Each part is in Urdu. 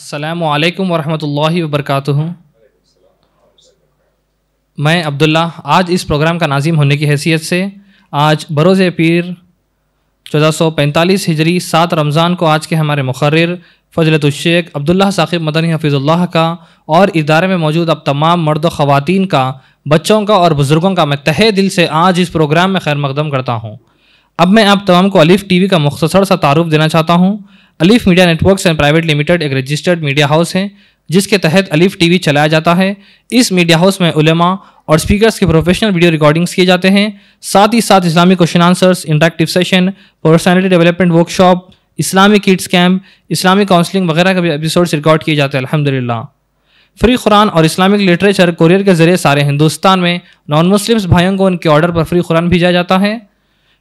السلام علیکم ورحمۃ اللہ وبرکاتہ۔ میں عبداللہ آج اس پروگرام کا ناظم ہونے کی حیثیت سے آج بروز پیر 1445 ہجری 7 رمضان کو آج کے ہمارے مقرر فضیلت الشیخ عبداللہ ثاقب مدنی حفظ اللہ کا اور ادارے میں موجود اب تمام مرد و خواتین کا، بچوں کا اور بزرگوں کا میں تہہ دل سے آج اس پروگرام میں خیر مقدم کرتا ہوں۔ اب میں آپ تمام کو الف ٹی وی کا مختصر سا تعارف دینا چاہتا ہوں۔ Alif media networks and private limited ایک رجسٹرڈ میڈیا ہاؤس ہے جس کے تحت الف ٹی وی چلایا جاتا ہے۔ اس میڈیا ہاؤس میں علماء اور اسپیکرز کی پروفیشنل ویڈیو ریکارڈنگز کیے جاتے ہیں، ساتھ ہی ساتھ اسلامی question answers, interactive session, personality development work shop, اسلامی کڈس کیمپ، اسلامی کاؤنسلنگ وغیرہ کے بھی ایپیسوڈز ریکارڈ کیے جاتے ہیں الحمدللہ۔ فری قرآن اور اسلامک لٹریچر کوریئر کے ذریعے سارے ہندوستان میں نان مسلمس بھائیوں کو ان کے آرڈر پر فری قرآن بھیجا جاتا ہے۔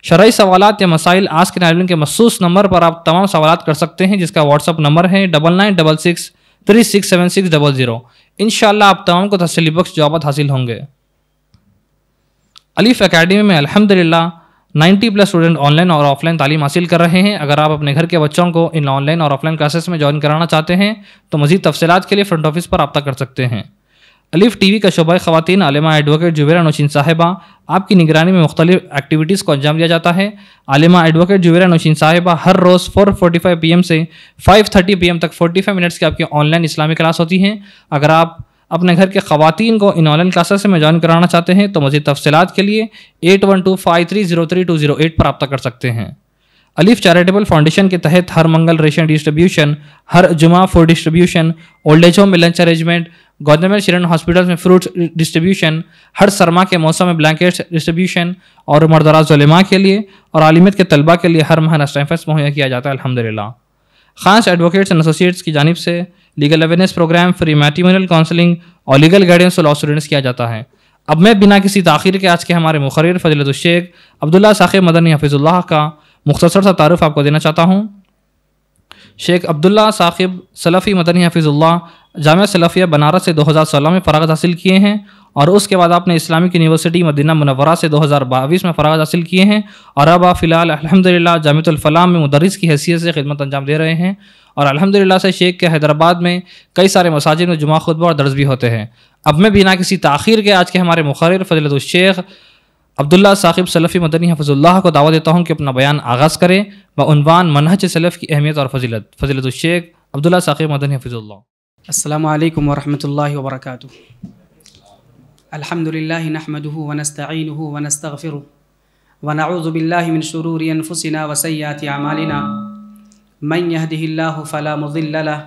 شرعی سوالات یا مسائل آسک ان عالم کے مخصوص نمبر پر آپ تمام سوالات کر سکتے ہیں، جس کا واٹس اپ نمبر ہے 9966367600۔ انشاءاللہ آپ تمام کو تسلی بخش جوابات حاصل ہوں گے۔ الف اکیڈمی میں الحمدللہ 90+ اسٹوڈنٹ آن لائن اور آف لائن تعلیم حاصل کر رہے ہیں۔ اگر آپ اپنے گھر کے بچوں کو ان آن لائن اور آف لائن کلاسز میں جوائن کرانا چاہتے ہیں تو مزید تفصیلات کے لیے فرنٹ آفس پر رابطہ کر سکتے ہیں۔ الف ٹی وی کا شعبہ خواتین عالمہ ایڈوکیٹ جویرہ نوشین صاحبہ آپ کی نگرانی میں مختلف ایکٹیویٹیز کو انجام دیا جاتا ہے۔ عالمہ ایڈوکیٹ جویرہ نوشین صاحبہ ہر روز 4:45 PM سے 5:30 PM تک 45 منٹس کی آپ کی آن لائن اسلامی کلاس ہوتی ہیں۔ اگر آپ اپنے گھر کے خواتین کو ان آن لائن کلاسز میں جوائن کرانا چاہتے ہیں تو مزید تفصیلات کے لیے 8125303208 پر رابطہ کر سکتے ہیں۔ الف چیریٹیبل فاؤنڈیشن کے تحت ہر منگل ریشن ڈسٹریبیوشن، ہر جمعہ food distribution, old age home میں lunch arrangement, government children hospital میں فروٹ ڈسٹریبیوشن، ہر سرما کے موسم میں بلینکٹس ڈسٹریبیوشن اور مردراز علماء کے لیے اور عالمیت کے طلباء کے لیے ہر ماہ اسٹائپنڈز مہیا کیا جاتا ہے الحمدللہ۔ خاص ایڈوکیٹس اینڈ ایسوسیٹس کی جانب سے legal awareness program, free matrimonial counselling اور لیگل گائیڈنس لاء اسٹوڈنٹس کیا جاتا ہے۔ اب میں بنا کسی تاخیر کے آج کے ہمارے مقرر فضیلت الشیخ عبداللہ ثاقب مدنی حفظ اللہ کا مختصر سا تعارف آپ کو دینا چاہتا ہوں۔ شیخ عبداللہ ثاقب سلفی مدنی حفظ اللہ جامعہ سلفیہ بنارس سے 2016 میں فراغت حاصل کیے ہیں اور اس کے بعد آپ نے اسلامک یونیورسٹی مدینہ منورہ سے 2022 میں فراغت حاصل کیے ہیں اور اب آپ فی الحال الحمدللہ جامعۃ الفلاح میں مدرس کی حیثیت سے خدمت انجام دے رہے ہیں اور الحمدللہ سے شیخ کے حیدرآباد میں کئی سارے مساجد میں جمعہ خطبہ اور درس بھی ہوتے ہیں۔ اب میں بنا کسی تاخیر کے آج کے ہمارے مقرر فضیلت الشیخ عبداللہ ثاقب سلفی مدنی حفظ اللہ کو دعوت دیتا ہوں کہ اپنا بیان آغاز کریں بعنوان منہج سلف کی اہمیت اور فضیلت۔ فضیلت الشیخ عبداللہ ثاقب مدنی حفظ اللہ۔ السلام علیکم ورحمۃ اللہ وبرکاتہ۔ الحمدللہ نحمده ونستعینه ونستغفره ونعوذ باللہ من شرور انفسنا وسیئات اعمالنا من يهده الله فلا مضل له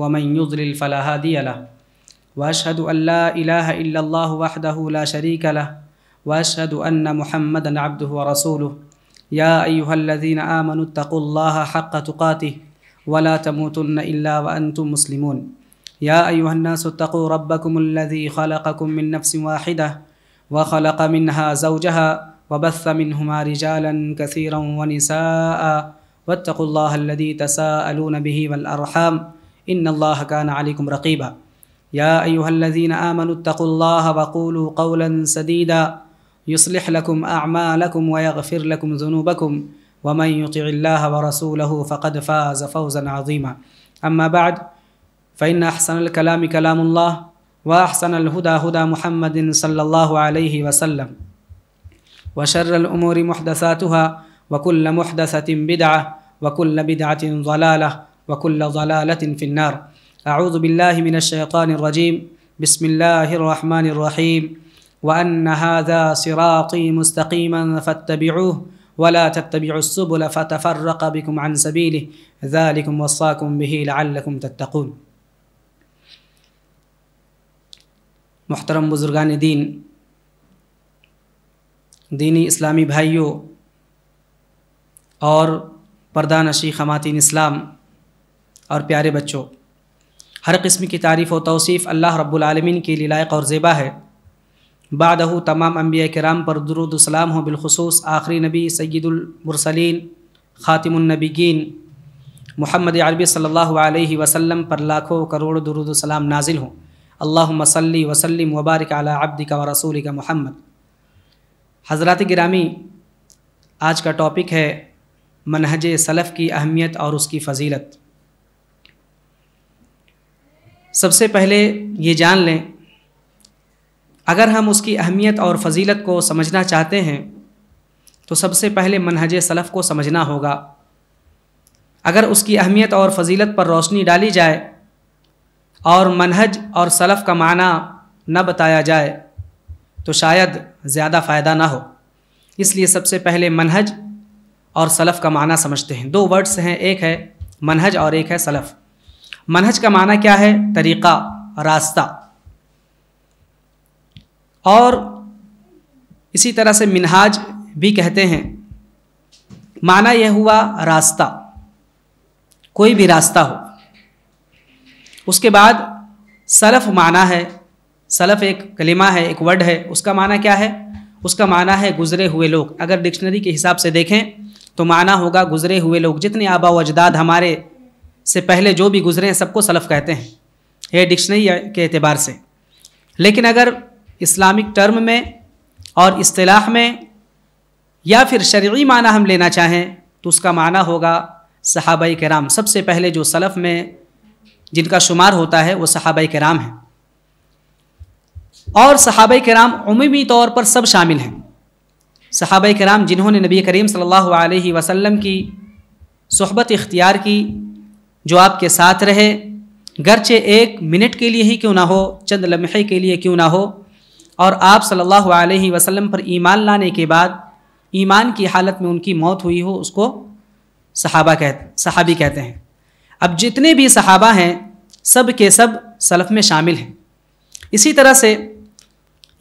ومن يضلل فلا هادي له واشهد ان لا اله الا الله وحده لا شريك له واشهد ان محمدا عبده ورسوله يا ايها الذين امنوا اتقوا الله حق تقاته ولا تموتن الا وانتم مسلمون يا ايها الناس اتقوا ربكم الذي خلقكم من نفس واحده وخلق منها زوجها وبث منهما رجالا كثيرا ونساء واتقوا الله الذي تساءلون به والارحام ان الله كان عليكم رقيبا يا ايها الذين امنوا اتقوا الله وقولوا قولا سديدا يصلح لكم اعمالكم ويغفر لكم ذنوبكم ومن يطع الله ورسوله فقد فاز فوزا عظيما اما بعد فإن أحسن الكلام كلام الله وأحسن الهدى هدى محمد صلى الله عليه وسلم وشر الأمور محدثاتها وكل محدثة بدعة وكل بدعة ضلالة وكل ضلالة في النار أعوذ بالله من الشيطان الرجيم بسم الله الرحمن الرحيم وأن هذا صراطي مستقيما فاتبعوه ولا تتبعوا السبل فتفرق بكم عن سبيله ذلكم وصاكم به لعلكم تتقون۔ محترم بزرگان دین، دینی اسلامی بھائیوں اور پردہ نشی خواتین اسلام اور پیارے بچوں، ہر قسم کی تعریف و توصیف اللہ رب العالمین کے لیے لائق اور زیبا ہے۔ بعدہ تمام انبیاء کرام پر درود و سلام ہو، بالخصوص آخری نبی سید المرسلین خاتم النبیین محمد عربی صلی اللہ علیہ وسلم پر لاکھوں کروڑ درود و سلام نازل ہوں۔ اللہم صلی وسلم وبارک علی عبدک و رسولک محمد۔ حضرات گرامی، آج کا ٹاپک ہے منہج سلف کی اہمیت اور اس کی فضیلت۔ سب سے پہلے یہ جان لیں، اگر ہم اس کی اہمیت اور فضیلت کو سمجھنا چاہتے ہیں تو سب سے پہلے منہج سلف کو سمجھنا ہوگا۔ اگر اس کی اہمیت اور فضیلت پر روشنی ڈالی جائے اور منہج اور سلف کا معنی نہ بتایا جائے تو شاید زیادہ فائدہ نہ ہو۔ اس لیے سب سے پہلے منہج اور سلف کا معنی سمجھتے ہیں۔ دو ورڈز ہیں، ایک ہے منہج اور ایک ہے سلف۔ منہج کا معنی کیا ہے؟ طریقہ، راستہ، اور اسی طرح سے منہاج بھی کہتے ہیں۔ معنی یہ ہوا راستہ، کوئی بھی راستہ ہو۔ اس کے بعد سلف معنی ہے، سلف ایک کلمہ ہے، ایک ورڈ ہے، اس کا معنی کیا ہے؟ اس کا معنی ہے گزرے ہوئے لوگ۔ اگر ڈکشنری کے حساب سے دیکھیں تو معنی ہوگا گزرے ہوئے لوگ، جتنے آبا و اجداد ہمارے سے پہلے جو بھی گزرے ہیں سب کو سلف کہتے ہیں، یہ ڈکشنری کے اعتبار سے۔ لیکن اگر اسلامک ٹرم میں اور اصطلاح میں یا پھر شرعی معنی ہم لینا چاہیں تو اس کا معنی ہوگا صحابہ کرام۔ سب سے پہلے جو سلف میں جن کا شمار ہوتا ہے وہ صحابہ کرام ہیں، اور صحابہ کرام عمومی طور پر سب شامل ہیں۔ صحابہ کرام جنہوں نے نبی کریم صلی اللہ علیہ وسلم کی صحبت اختیار کی، جو آپ کے ساتھ رہے، گرچہ ایک منٹ کے لیے ہی کیوں نہ ہو، چند لمحے کے لیے کیوں نہ ہو، اور آپ صلی اللہ علیہ وسلم پر ایمان لانے کے بعد ایمان کی حالت میں ان کی موت ہوئی ہو، اس کو صحابی کہتے ہیں۔ اب جتنے بھی صحابہ ہیں سب کے سب سلف میں شامل ہیں۔ اسی طرح سے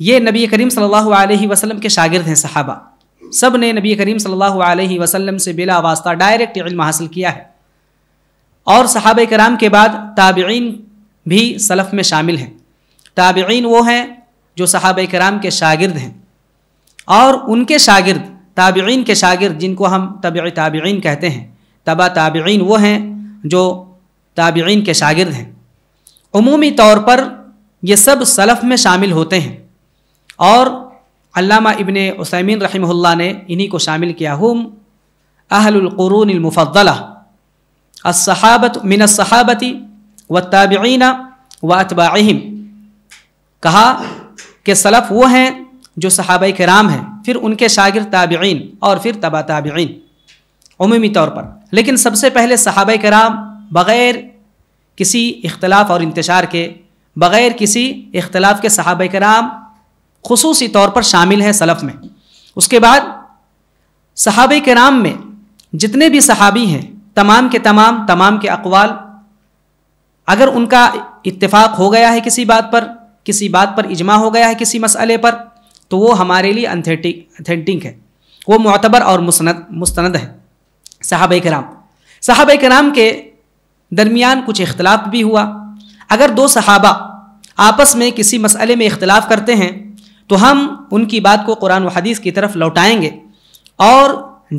یہ نبی کریم صلی اللہ علیہ وسلم کے شاگرد ہیں۔ صحابہ سب نے نبی کریم صلی اللہ علیہ وسلم سے بلا واسطہ ڈائریکٹ علم حاصل کیا ہے، اور صحابہ کرام کے بعد تابعین بھی سلف میں شامل ہیں۔ تابعین وہ ہیں جو صحابہ کرام کے شاگرد ہیں، اور ان کے شاگرد، تابعین کے شاگرد جن کو ہم تبع تابعین کہتے ہیں، تبع تابعین وہ ہیں جو تابعین کے شاگرد ہیں۔ عمومی طور پر یہ سب سلف میں شامل ہوتے ہیں، اور علامہ ابن عثیمین رحمہ اللہ نے انہی کو شامل کیا۔ ہم اہل القرون المفضلہ الصحابۃ من الصحابۃ والتابعین واتباعہم، کہا کہ سلف وہ ہیں جو صحابہ کرام ہیں، پھر ان کے شاگرد تابعین، اور پھر تبع تابعین عمومی طور پر۔ لیکن سب سے پہلے صحابہ کرام بغیر کسی اختلاف اور انتشار کے، بغیر کسی اختلاف کے صحابہ کرام خصوصی طور پر شامل ہیں سلف میں۔ اس کے بعد صحابہ کرام میں جتنے بھی صحابی ہیں تمام کے اقوال، اگر ان کا اتفاق ہو گیا ہے کسی بات پر اجماع ہو گیا ہے کسی مسئلے پر، تو وہ ہمارے لیے اتھینٹک ہے، وہ معتبر اور مستند ہے۔ صحابہ کرام کے درمیان کچھ اختلاف بھی ہوا۔ اگر دو صحابہ آپس میں کسی مسئلے میں اختلاف کرتے ہیں تو ہم ان کی بات کو قرآن و حدیث کی طرف لوٹائیں گے، اور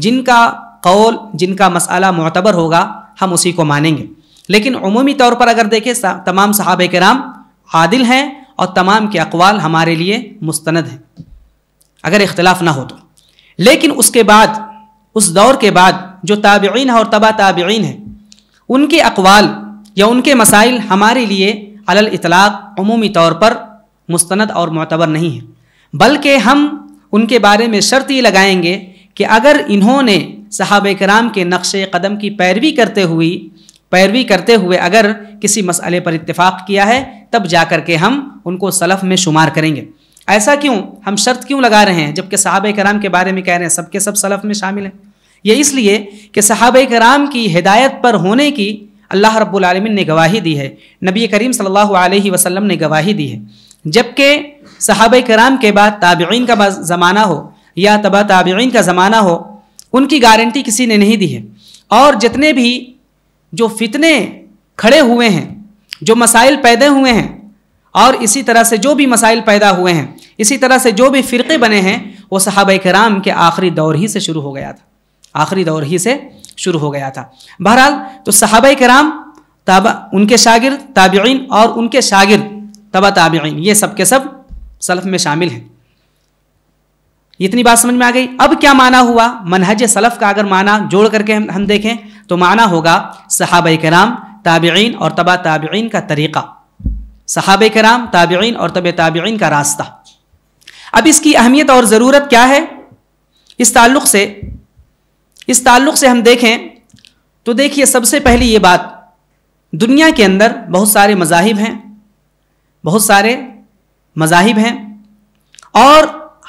جن کا قول، جن کا مسئلہ معتبر ہوگا ہم اسی کو مانیں گے۔ لیکن عمومی طور پر اگر دیکھیں تمام صحابہ کرام عادل ہیں، اور تمام کے اقوال ہمارے لیے مستند ہیں اگر اختلاف نہ ہو تو۔ لیکن اس کے بعد، اس دور کے بعد جو تابعین اور تبع تابعین ہیں، ان کے اقوال یا ان کے مسائل ہمارے لیے علی الاطلاق عمومی طور پر مستند اور معتبر نہیں ہیں، بلکہ ہم ان کے بارے میں شرط یہ لگائیں گے کہ اگر انہوں نے صحابہ کرام کے نقش قدم کی پیروی کرتے ہوئے اگر کسی مسئلے پر اتفاق کیا ہے، تب جا کر کے ہم ان کو سلف میں شمار کریں گے۔ ایسا کیوں؟ ہم شرط کیوں لگا رہے ہیں جبکہ صحابہ کرام کے بارے میں کہہ رہے ہیں سب کے سب سلف میں شامل ہیں؟ یہ اس لیے کہ صحابہ کرام کی ہدایت پر ہونے کی اللہ رب العالمین نے گواہی دی ہے، نبی کریم صلی اللہ علیہ وسلم نے گواہی دی ہے۔ جبکہ صحابہ کرام کے بعد تابعین کا زمانہ ہو یا تبع تابعین کا زمانہ ہو، ان کی گارنٹی کسی نے نہیں دی ہے، اور جتنے بھی جو فتنے کھڑے ہوئے ہیں، جو مسائل پیدا ہوئے ہیں، اور اسی طرح سے جو بھی مسائل پیدا ہوئے ہیں، اسی طرح سے جو بھی فرقے بنے ہیں، وہ صحابہ کرام کے آخری دور ہی سے شروع ہو گیا تھا۔ بہرحال تو صحابہ کرام، ان کے شاگرد تابعین، اور ان کے شاگرد تبع تابعین، یہ سب کے سب سلف میں شامل ہیں۔ اتنی بات سمجھ میں آ گئی؟ اب کیا معنی ہوا منہج سلف کا؟ اگر معنی جوڑ کر کے ہم دیکھیں تو معنی ہوگا صحابہ کرام، تابعین اور تبع تابعین کا طریقہ۔ صحابہ کرام، تابعین اور تبع تابعین کا راستہ۔ اب اس کی اہمیت اور ضرورت کیا ہے؟ اس تعلق سے ہم دیکھیں تو دیکھیے، سب سے پہلی یہ بات، دنیا کے اندر بہت سارے مذاہب ہیں اور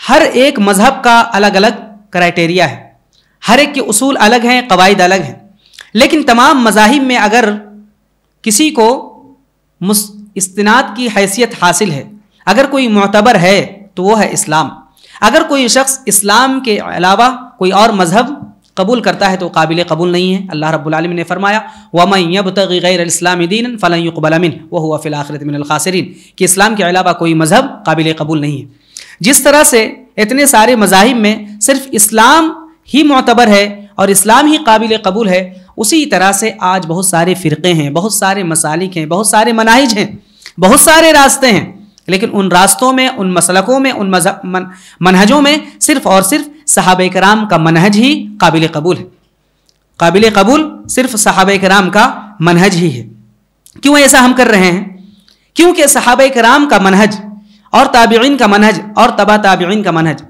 ہر ایک مذہب کا الگ الگ کرائٹیریا ہے، ہر ایک کے اصول الگ ہیں، قواعد الگ ہیں، لیکن تمام مذاہب میں اگر کسی کو استناد کی حیثیت حاصل ہے، اگر کوئی معتبر ہے تو وہ ہے اسلام۔ اگر کوئی شخص اسلام کے علاوہ کوئی اور مذہب قبول کرتا ہے تو قابل قبول نہیں ہے۔ اللہ رب العالمین نے فرمایا وَمَن يَبْتَغِ غَيْرَ الْإِسْلَامِ دِينًا فَلَن يُقْبَلَ مِنْهُ وَهُوَ فِي الْآخِرَةِ مِنَ الْخَاسِرِينَ، کہ اسلام کے علاوہ کوئی مذہب قابل قبول نہیں ہے۔ جس طرح سے اتنے سارے مذاہب میں صرف اسلام ہی معتبر ہے اور اسلام ہی قابل قبول ہے، اسی طرح سے آج بہت سارے فرقے ہیں، بہت سارے مسالک ہیں، بہت سارے مناہج ہیں، بہت سارے راستے ہیں، لیکن ان راستوں میں، ان مسلکوں میں، ان منہجوں میں صرف اور صرف صحابہ کرام کا منہج ہی قابل قبول ہے۔ قابل قبول صرف صحابہ کرام کا منہج ہی ہے۔ کیوں ایسا ہم کر رہے ہیں؟ کیونکہ صحابہ کرام کا منہج اور تابعین کا منہج اور تبع تابعین کا منہج،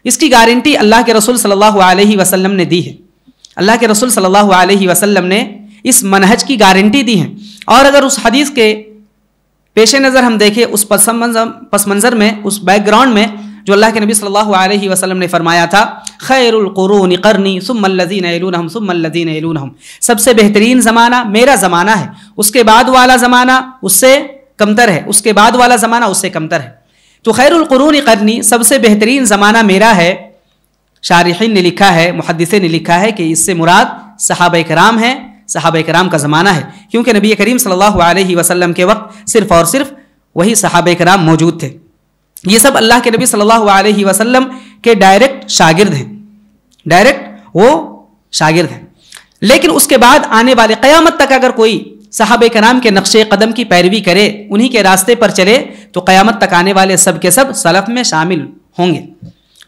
اس کی گارنٹی اللہ کے رسول صلی اللہ علیہ وسلم نے دی ہے۔ اللہ کے رسول صلی اللہ علیہ وسلم نے اس منہج کی گارنٹی دی ہے، اور اگر اس حدیث کے پیش نظر ہم دیکھیں، اس پس منظر میں، اس بیک گراؤنڈ میں، جو اللہ کے نبی صلی اللہ علیہ وسلم نے فرمایا تھا خیر القرون قرنی ثم الذین یلونہم ثم الذین یلونہم، سب سے بہترین زمانہ میرا زمانہ ہے، اس کے بعد والا زمانہ اس سے کمتر ہے، اس کے بعد والا زمانہ اس سے کمتر ہے۔ تو خیر القرون قرنی، سب سے بہترین زمانہ میرا ہے۔ شارحین نے لکھا ہے، محدثین نے لکھا ہے کہ اس سے مراد صحابہ کرام ہیں، صحابہ کرام کا زمانہ ہے، کیونکہ نبی کریم صلی اللہ علیہ وسلم کے وقت صرف اور صرف وہی صحابہ کرام موجود تھے۔ یہ سب اللہ کے نبی صلی اللہ علیہ وسلم کے ڈائریکٹ شاگرد ہیں، لیکن اس کے بعد آنے والے قیامت تک اگر کوئی صحابہ کرام کے نقش قدم کی پیروی کرے، انہی کے راستے پر چلے، تو قیامت تک آنے والے سب کے سب سلف میں شامل ہوں گے۔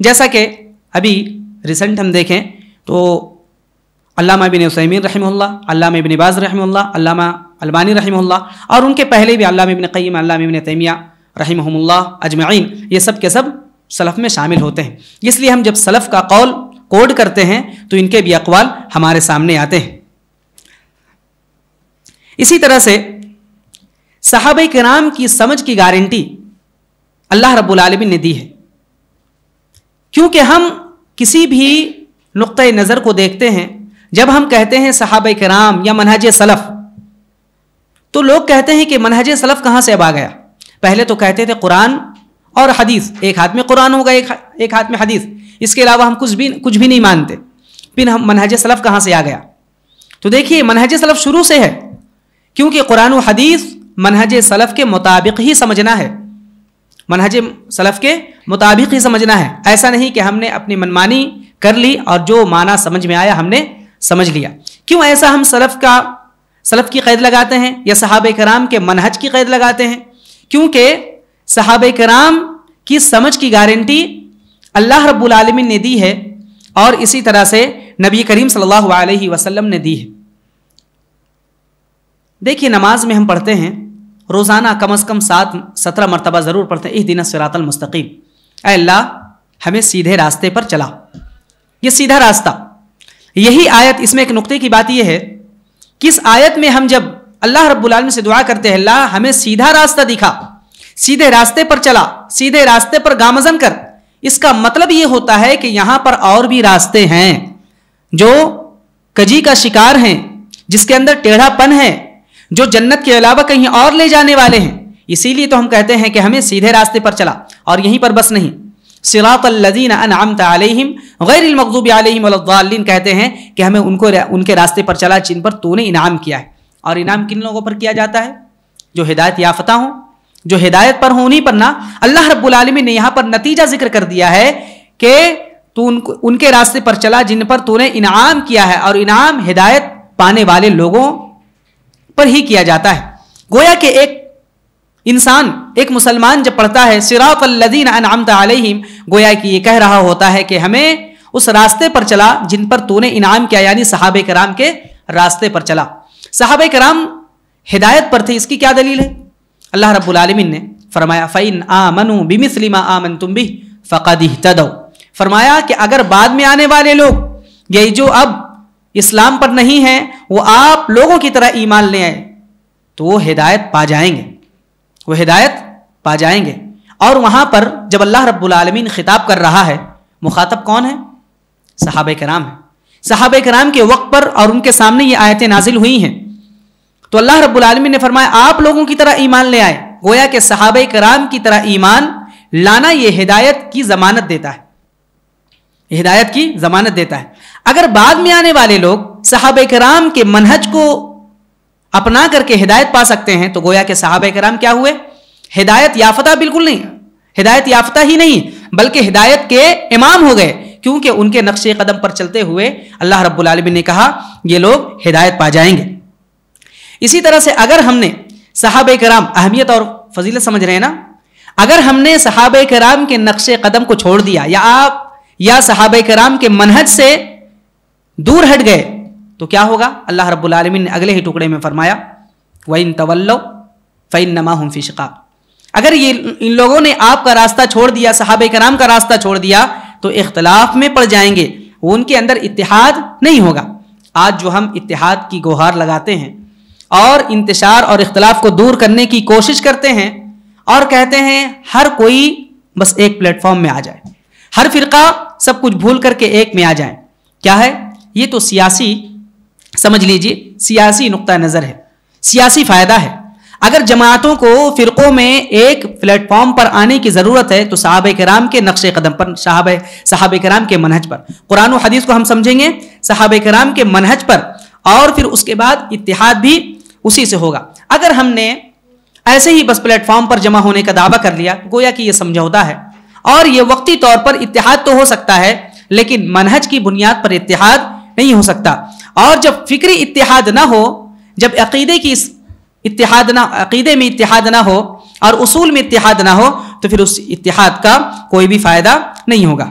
جیسا کہ ابھی ریسنٹ ہم دیکھیں تو علامہ ابن عثیمین رحمہ اللہ، علامہ ابن باز رحمہ اللہ، علامہ البانی رحمہ اللہ، اور ان کے پہلے بھی علامہ ابن قیم، علامہ ابن تیمیہ رحمہم اللہ اجمعین، یہ سب کے سب سلف میں شامل ہوتے ہیں۔ اس لیے ہم جب سلف کا قول کوڈ کرتے ہیں تو ان کے بھی اقوال ہمارے سامنے آتے ہیں۔ اسی طرح سے صحابہ کرام کی سمجھ کی گارنٹی اللہ رب العالمین نے دی ہے، کیونکہ ہم کسی بھی نقطۂ نظر کو دیکھتے ہیں، جب ہم کہتے ہیں صحابہ کرام یا منہج سلف، تو لوگ کہتے ہیں کہ منہج سلف کہاں سے اب آ گیا؟ پہلے تو کہتے تھے قرآن اور حدیث، ایک ہاتھ میں قرآن ہوگا، ایک ہاتھ میں حدیث، اس کے علاوہ ہم کچھ بھی نہیں مانتے، پھر ہم منہج سلف کہاں سے آ گیا؟ تو دیکھیے منہج سلف شروع سے ہے، کیونکہ قرآن و حدیث منہج سلف کے مطابق ہی سمجھنا ہے، منہج سلف کے مطابق ہی سمجھنا ہے۔ ایسا نہیں کہ ہم نے اپنی منمانی کر لی اور جو معنی سمجھ میں آیا ہم نے سمجھ لیا۔ کیوں ایسا ہم سلف کی قید لگاتے ہیں یا صحابہ کرام کے منہج کی قید لگاتے ہیں؟ کیونکہ صحابہ کرام کی سمجھ کی گارنٹی اللہ رب العالمین نے دی ہے، اور اسی طرح سے نبی کریم صلی اللہ علیہ وسلم نے دی ہے۔ دیکھیے نماز میں ہم پڑھتے ہیں روزانہ کم از کم 17 مرتبہ ضرور پڑھتے ہیں اہدنا الصراط المستقیم، اے اللہ ہمیں سیدھے راستے پر چلا۔ یہ سیدھا راستہ، یہی آیت، اس میں ایک نقطے کی بات یہ ہے کہ اس آیت میں ہم جب اللہ رب العالمین سے دعا کرتے ہیں اللہ ہمیں سیدھا راستہ دکھا، سیدھے راستے پر چلا، سیدھے راستے پر گامزن کر، اس کا مطلب یہ ہوتا ہے کہ یہاں پر اور بھی راستے ہیں جو کجی کا شکار ہیں، جس کے اندر ٹیڑھا پن ہے، جو جنت کے علاوہ کہیں اور لے جانے والے ہیں۔ اسی لیے تو ہم کہتے ہیں کہ ہمیں سیدھے راستے پر چلا، اور یہیں پر بس نہیں، صراط الذین انعمت علیہم غیر المغضوب علیہم ولا الضالین، کہتے ہیں کہ ہمیں ان کے راستے پر چلا جن پر تو نے انعام کیا ہے۔ اور انعام کن لوگوں پر کیا جاتا ہے؟ جو ہدایت یافتہ ہوں، جو ہدایت پر ہوں، انہیں پر نہ۔ اللہ رب العالمین نے یہاں پر نتیجہ ذکر کر دیا ہے کہ تو ان کے راستے پر چلا جن پر تو نے انعام کیا ہے، اور انعام ہدایت پانے والے لوگوں پر ہی کیا جاتا ہے۔ گویا کہ ایک انسان، ایک مسلمان جب پڑھتا ہے صراط الذین انعمت علیہم، گویا کہ یہ کہہ رہا ہوتا ہے کہ ہمیں اس راستے پر چلا جن پر تو نے انعام کیا، یعنی صحابہ کرام کے راستے پر چلا۔ صحابہ کرام ہدایت پر تھے، اس کی کیا دلیل ہے؟ اللہ رب العالمین نے فرمایا فَإِنْ آمَنُوا بِمِثْلِ مَا آمَنْتُمْ بِهِ فَقَدِ اهْتَدَوْا، فرمایا کہ اگر بعد میں آنے والے لوگ یہ جو اب اسلام پر نہیں ہیں وہ آپ لوگوں کی طرح ایمان لے آئے تو وہ ہدایت پا جائیں گے، وہ ہدایت پا جائیں گے۔ اور وہاں پر جب اللہ رب العالمین خطاب کر رہا ہے، مخاطب کون ہے؟ صحابہ کرام ہیں۔ صحابہ کرام کے وقت پر اور ان کے سامنے یہ آیتیں نازل ہوئی ہیں، تو اللہ رب العالمین نے فرمایا آپ لوگوں کی طرح ایمان لے آئے، گویا کہ صحابہ کرام کی طرح ایمان لانا یہ ہدایت کی ضمانت دیتا ہے، یہ ہدایت کی ضمانت دیتا ہے۔ اگر بعد میں آنے والے لوگ صحابہ کرام کے منہج کو اپنا کر کے ہدایت پا سکتے ہیں تو گویا کہ صحابہ کرام کیا ہوئے؟ ہدایت یافتہ بالکل نہیں، ہدایت یافتہ ہی نہیں بلکہ ہدایت کے امام ہو گئے، کیونکہ ان کے نقش قدم پر چلتے ہوئے اللہ رب العالمین نے کہا یہ لوگ ہدایت پا جائیں گے۔ اسی طرح سے اگر ہم نے صحابہ کرام، اہمیت اور فضیلت سمجھ رہے ہیں نا، اگر ہم نے صحابہ کرام کے نقش قدم کو چھوڑ دیا یا صحابہ کرام کے منہج سے دور ہٹ گئے تو کیا ہوگا؟ اللہ رب العالمین نے اگلے ہی ٹکڑے میں فرمایا وَإِن تَوَلَّوْا فَإِنَّمَا هُمْ فِي شِقَاقٍ، اگر ان لوگوں نے آپ کا راستہ چھوڑ دیا، صحابہ کرام کا راستہ چھوڑ دیا تو اختلاف میں پڑ جائیں گے، وہ ان کے اندر اتحاد نہیں ہوگا۔ آج جو ہم اتحاد کی گوہار لگاتے ہیں اور انتشار اور اختلاف کو دور کرنے کی کوشش کرتے ہیں اور کہتے ہیں ہر کوئی بس ایک پلیٹ فارم میں آ جائے، ہر فرقہ سب کچھ بھول کر کے ایک میں آ جائیں، کیا ہے یہ؟ تو سیاسی، سمجھ لیجئے سیاسی نقطہ نظر ہے، سیاسی فائدہ ہے۔ اگر جماعتوں کو فرقوں میں ایک پلیٹ فارم پر آنے کی ضرورت ہے تو صحابہ کرام کے نقش قدم پر، صحابہ کرام کے منہج پر، قرآن و حدیث کو ہم سمجھیں گے صحابہ کرام کے منہج پر، اور پھر اس کے بعد اتحاد بھی اسی سے ہوگا۔ اگر ہم نے ایسے ہی بس پلیٹ فارم پر جمع ہونے کا دعویٰ کر لیا، گویا کہ یہ سمجھوتا ہے اور یہ وقتی طور پر اتحاد تو ہو سکتا ہے لیکن منہج کی بنیاد پر اتحاد نہیں ہو سکتا، اور جب فکری اتحاد نہ ہو، جب عقیدے میں اتحاد نہ ہو اور اصول میں اتحاد نہ ہو تو پھر اس اتحاد کا کوئی بھی فائدہ نہیں ہوگا۔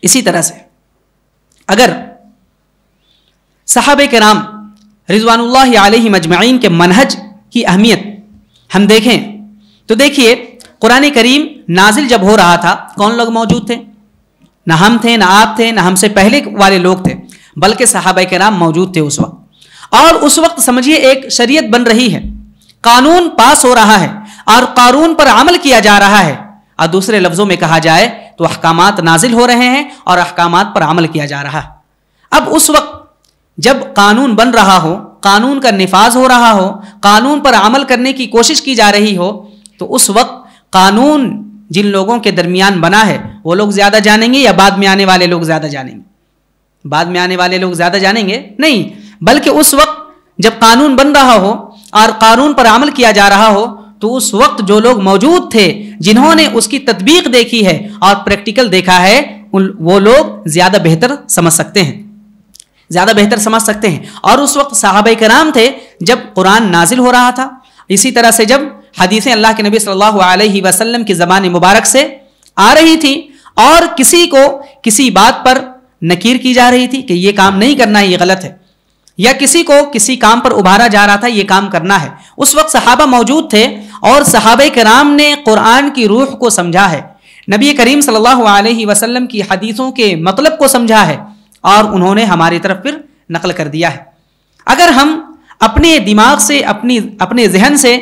اسی طرح سے اگر صحابہ کرام رضوان اللہ علیہم اجمعین کے منہج کی اہمیت ہم دیکھیں تو دیکھیے قرآن کریم نازل جب ہو رہا تھا کون لوگ موجود تھے؟ نہ ہم تھے، نہ آپ تھے، نہ ہم سے پہلے والے لوگ تھے، بلکہ صحابہ کرام موجود تھے اس وقت۔ اور اس وقت سمجھیے ایک شریعت بن رہی ہے، قانون پاس ہو رہا ہے اور قانون پر عمل کیا جا رہا ہے، اور دوسرے لفظوں میں کہا جائے تو احکامات نازل ہو رہے ہیں اور احکامات پر عمل کیا جا رہا ہے۔ اب اس وقت جب قانون بن رہا ہو، قانون کا نفاذ ہو رہا ہو، قانون پر عمل کرنے کی کوشش کی جا رہی ہو، تو اس وقت قانون جن لوگوں کے درمیان بنا ہے وہ لوگ زیادہ جانیں گے یا بعد میں آنے والے لوگ زیادہ جانیں گے؟ بعد میں آنے والے لوگ زیادہ جانیں گے؟ نہیں، بلکہ اس وقت جب قانون بن رہا ہو اور قانون پر عمل کیا جا رہا ہو تو اس وقت جو لوگ موجود تھے جنہوں نے اس کی تطبیق دیکھی ہے اور پریکٹیکل دیکھا ہے وہ لوگ زیادہ بہتر سمجھ سکتے ہیں، زیادہ بہتر سمجھ سکتے ہیں۔ اور اس وقت صحابہ کرام تھے جب قرآن نازل ہو رہا تھا، اسی طرح سے جب حدیثیں اللہ کے نبی صلی اللہ علیہ وسلم کی زبان مبارک سے آ رہی تھی اور کسی کو کسی بات پر نکیر کی جا رہی تھی کہ یہ کام نہیں کرنا ہے، یہ غلط ہے، یا کسی کو کسی کام پر ابھارا جا رہا تھا یہ کام کرنا ہے، اس وقت صحابہ موجود تھے اور صحابہ کرام نے قرآن کی روح کو سمجھا ہے، نبی کریم صلی اللہ علیہ وسلم کی حدیثوں کے مطلب کو سمجھا ہے اور انہوں نے ہماری طرف پھر نقل کر دیا ہے۔ اگر ہم اپنے دماغ سے، اپنے ذہن سے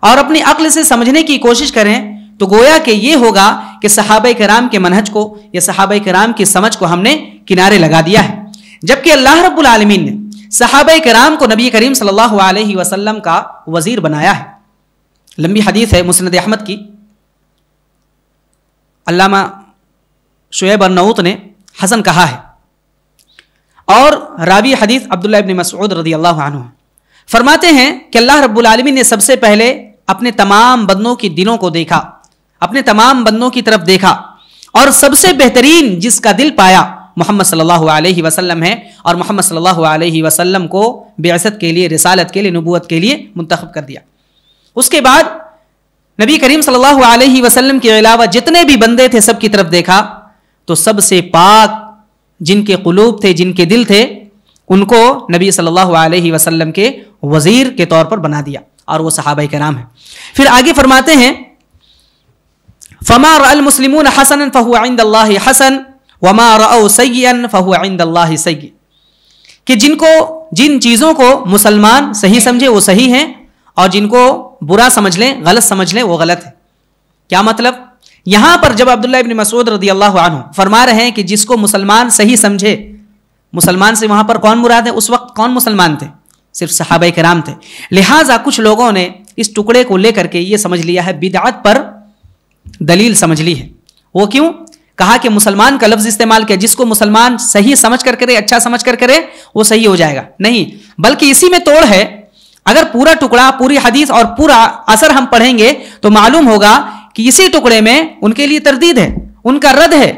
اور اپنی عقل سے سمجھنے کی کوشش کریں تو گویا کہ یہ ہوگا کہ صحابہ کرام کے منہج کو یا صحابہ کرام کی سمجھ کو ہم نے کنارے لگا دیا ہے، جبکہ اللہ رب العالمین نے صحابہ کرام کو نبی کریم صلی اللہ علیہ وسلم کا وزیر بنایا ہے۔ لمبی حدیث ہے مسند احمد کی، علامہ شعیب النوط نے حسن کہا ہے، اور راوی حدیث عبداللہ ابن مسعود رضی اللہ عنہ فرماتے ہیں کہ اللہ رب العالمین نے سب سے پہلے اپنے تمام بندوں کی دلوں کو دیکھا، اپنے تمام بندوں کی طرف دیکھا، اور سب سے بہترین جس کا دل پایا محمد صلی اللہ علیہ وسلم ہے، اور محمد صلی اللہ علیہ وسلم کو بعثت کے لیے، رسالت کے لیے، نبوت کے لیے منتخب کر دیا۔ اس کے بعد نبی کریم صلی اللہ علیہ وسلم کے علاوہ جتنے بھی بندے تھے سب کی طرف دیکھا تو سب سے پاک جن کے قلوب تھے، جن کے دل تھے، ان کو نبی صلی اللہ علیہ وسلم کے وزیر کے طور پر بنا دیا، اور وہ صحابہ کرام ہیں. پھر آگے فرماتے ہیں فما رأى المسلمون حسنا فهو عند الله حسن وما رأوا سيئا فهو عند الله سيء، کہ جن چیزوں کو مسلمان صحیح سمجھے وہ صحیح ہیں، اور جن کو برا سمجھ لیں، غلط سمجھ لیں، وہ غلط ہے. کیا مطلب؟ یہاں پر جب عبداللہ ابن مسعود رضی اللہ عنہ فرما رہے ہیں کہ جس کو مسلمان صحیح سمجھے، مسلمان سے وہاں پر کون مراد ہے؟ اس وقت کون مسلمان تھے؟ صرف صحابہ کرام تھے. لہٰذا کچھ لوگوں نے اس ٹکڑے کو لے کر کے یہ سمجھ لیا ہے، بدعت پر دلیل سمجھ لی ہے. وہ کیوں؟ کہا کہ مسلمان کا لفظ استعمال کیا، جس کو مسلمان صحیح سمجھ کر کرے، اچھا سمجھ کر کرے، وہ صحیح ہو جائے گا. نہیں، بلکہ اسی میں توڑ ہے. اگر پورا ٹکڑا، پوری حدیث اور پورا اثر ہم پڑھیں گے تو معلوم ہوگا کہ اسی ٹکڑے میں ان کے لیے تردید ہے، ان کا رد ہے.